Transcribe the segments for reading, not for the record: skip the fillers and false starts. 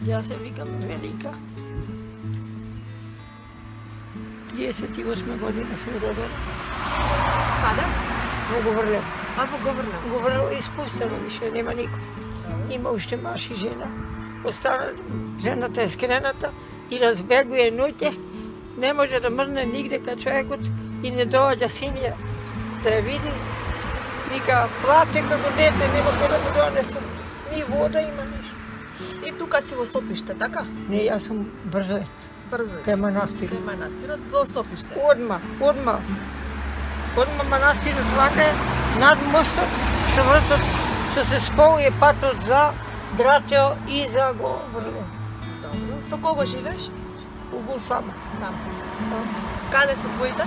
Ja se vikam velika. 38 godina sam rodila. Kada? U Govrlju. A во Govrlju. U Govrlju ispustilo više, nema niko. Ima ušte maši žena. Ostala ženata je skrenata i razbeguje nuće. Ne može da mrne nigde kad čovjekut i ne dođa sinija da je vidi. Vika plače kako dete, nema ko da mu donese. Ni voda ima ništa. И тука си во Сопиште, така? Ne, ja sam brzojec. Брзо Kaj manastir. Кај манастирот до Сопиште. Odmah. Odmah manastir odvane nad mostom, što se spojuje patot za Dračeo i za Govrlju. Добро. Со кого живееш? U Gusama. Сам. Каде се твоите?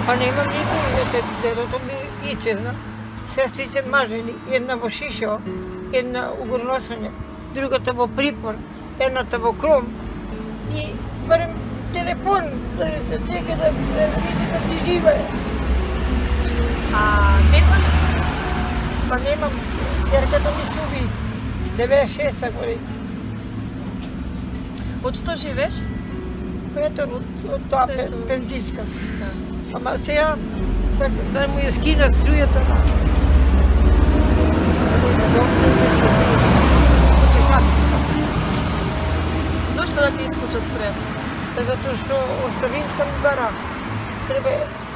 Pa nemam nikoga, djeto mi iće, zna. Sestrice maženi, jedna vo Šiševo, jedna u Gornosonje, druga tamo Pripor, jedna tamo Krom. I barem telefon, da se čeka da vidi da mi živa je. А деца? Pa nemam, jer kada mi se ubi 96 godina. Од што живееш? Eto, od ta Nešto- penzička. Да. Ama сега, да му ја скинат струјата на... Hoće sad. Зошто да ти исклучат струјата? Zato što ostavinska mi bara. Treba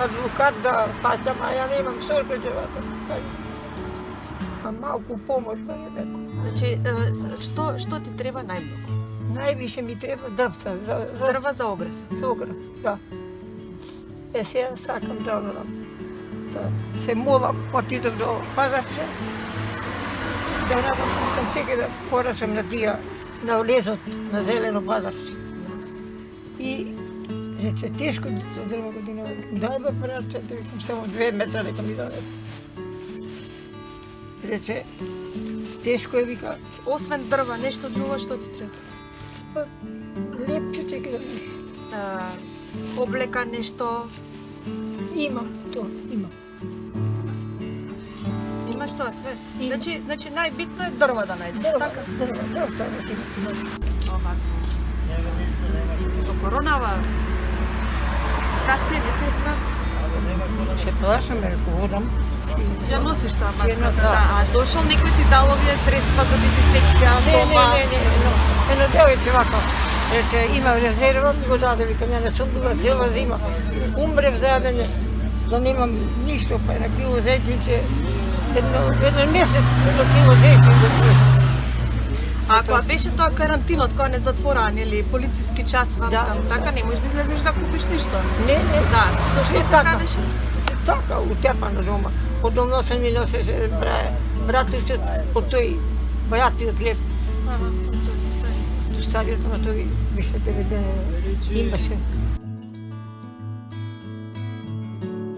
advokat da plaćam, a ja nemam stolko dževata. A malku pomoć da je neko. Значи, што ти треба најмногу? Najviše mi treba drvca za Дрва за огрев. ogrev, da. Сега сакам да се молам, отидам до пазарче, да там чека да порачам на тия, на лезот, на зелено пазарче. И рече, тешко за друга година, дай бе параче, да викам само 2 метра нека ми донесе. Рече, тешко е, вика, Освен дрва, нешто друго што ти треба? лепче чека да ми. Облека, нешто. Имам то, имам. Имаш тоа све? Има. Значи најбитно е дрва да најдеш, така? Дрвта да си. Овако. Со коронава, страх ти е, не ти е страх? Се плашам, ако водам. Ја носиш таа Сигурно, маската, да. да. А дошол некој ти дал овие средства за дезинфекција, дома? Не, едно девојче вака, рече, има резерва, ми го даде, викам, ја не сум била цела зима. Умрев за мене, да немам ништо, па едно кило зејтинче, едно месец, едно кило зејтин да пијам. А кога беше тоа карантинот, кога не затвора, нели, полициски час вам Да, там, така да. не можеш да излезеш да купиш ништо. Не, Да, со што не се така. правеше? Така, утепано дома. Од носа ми носеше братучот, од тој братиот леп, Ага, до стариот, ама тој више 90 имаше.